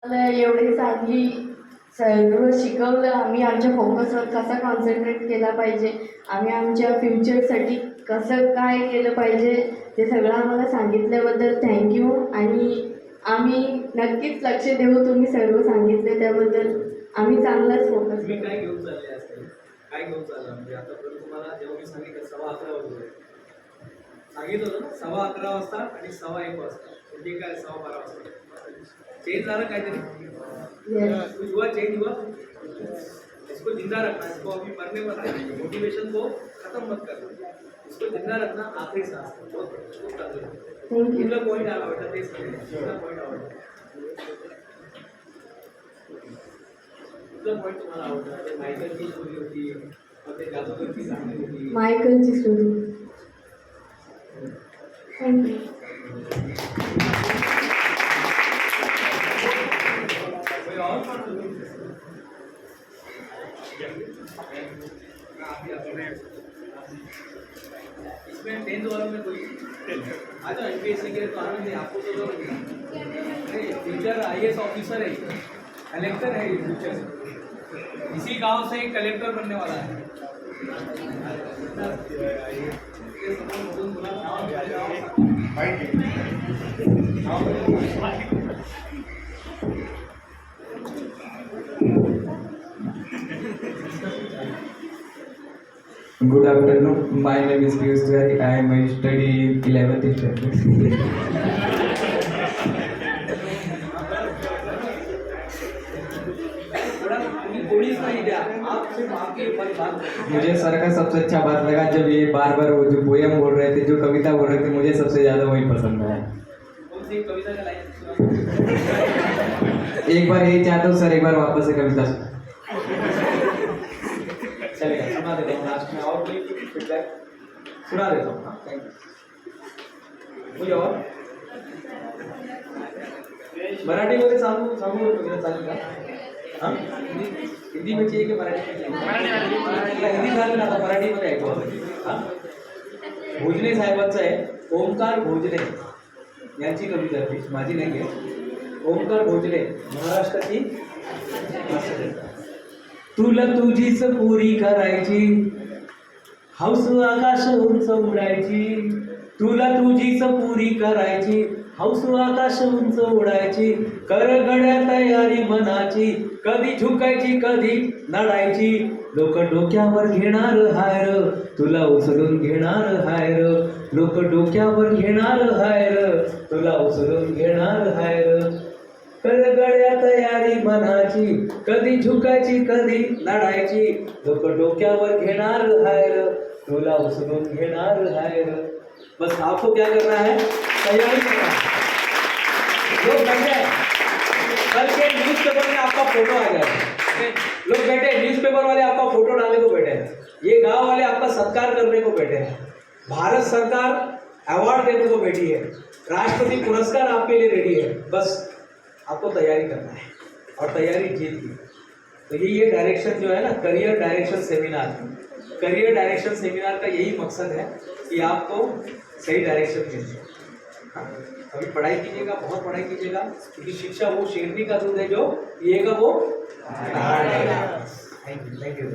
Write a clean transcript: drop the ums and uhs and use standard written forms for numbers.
मला एवढी चांगली सर्व शिकवलं. आम्ही आमच्या फोकसवर कसा कॉन्सन्ट्रेट केला पाहिजे, आम्ही आमच्या फ्युचरसाठी कसं काय केलं पाहिजे ते सगळं आम्हाला सांगितल्याबद्दल थँक्यू. आणि आम्ही नक्कीच लक्ष देऊ, तुम्ही सर्व सांगितले त्याबद्दल. आम्ही चांगलाच फोकस तुम्ही करू. काय घेऊन चालले असते, काय घेऊन चालला म्हणजे आतापर्यंत तुम्हाला जेव्हा मी सांगितलं 11:15 वाजता सांगितलं होतं ना, 11:15 वाजता आणि 1:15 वाजता म्हणजे काय 12:15 वाजता चेंज झालं काहीतरी. Yes. कुछ हुआ, चेंज हुआ. इसको जिंदा रखना, इसको अभी मरने मत देना, मोटिवेशन को खत्म मत करना, इसको जिंदा रखना. आखिरी सांस बहुत चांगलं. थँक्यू. कुठला पॉईंट आला वाटतं तेच कुठला पॉईंट आवडला, कुठला पॉईंट तुम्हाला आवडला. ते मायकलची स्टोरी होती, मग ते जादूगरची कहाणी होती. मायकलची स्टोरी. थँक्यू. कोई और इसमें 10th वालों में कोई आ जाओ. एमपीएससी के तो आनंद है आपको, तो फ्यूचर आईएएस ऑफिसर है, कलेक्टर है ये फ्यूचर. इसी गांव से एक कलेक्टर बनने वाला है. Good afternoon. My name is Piyush Tiwari. I am studying 11th standard. Police नहीं दिया, आप सिर्फ आपकी बात. मुझे सर का सबसे अच्छा बात लगा जब ये बार बार वो जो पोयम बोल रहे थे, जो कविता बोल रहे थे, मुझे सबसे ज़्यादा वही पसंद आया. कौन सी कविता का लाइन. एक बार यही चाहता हूँ सर, एक बार वापस से कविता सुना. चलेगा, सुना देता हूँ लास्ट में. और कोई फीडबैक सुना देता हूँ. हाँ, थैंक यू. कोई और मराठीमध्ये सांगू चालेल का. हां, हिंदी में चाहिए कि मराठी में चाहिए. मराठीला हिंदी झालं ना, आता मराठीमध्ये ऐकू. हां, भोजने साहेबांचं आहे, ओमकार भोजने यांची कविता आहे, माझी नाही आहे. ओमकार भोजने महाराष्ट्राची. तुला तुझीच पुरी करायची, हौस आकाश उंच उडायची. तुला तुझीच पुरी करायची, हौस आकाश उंच उडायची. कर गड्या तयारी मनाची, कधी झुकायची कधी नडायची. लोक डोक्यावर घेणार हायर, तुला उचलून घेणार हायर. लोक डोक्यावर घेणार हायर, तुला उचलून घेणार हायर. कर गड्या तयारी मनाची, कधी झुकायची कधी लढायची. लोक डोक्यावर घेणार हायर, तुला उचलून घेणार हायर. बस आपको क्या करना है, तैयारी करना है. लोग बैठे, कल के न्यूज़पेपर में आपका फोटो आ जाएगा. लोग बैठे, न्यूज़पेपर वाले आपका फोटो डालने को बैठे हैं, ये गांव वाले आपका सत्कार करने को बैठे हैं. भारत सरकार अवार्ड देने को बैठी है, राष्ट्रपति पुरस्कार आपके लिए रेडी है. बस आपको तैयारी करना है और तैयारी जीत की. तो ये डायरेक्शन जो है ना, career direction seminar. Career direction seminar का यही मकसद है कि आपको सही डायरेक्शन मिल जाए. हाँ, अभी पढ़ाई कीजिएगा, बहुत पढ़ाई कीजिएगा, क्योंकि शिक्षा वो शेरनी का दूध है जो पिएगा वो. Thank you.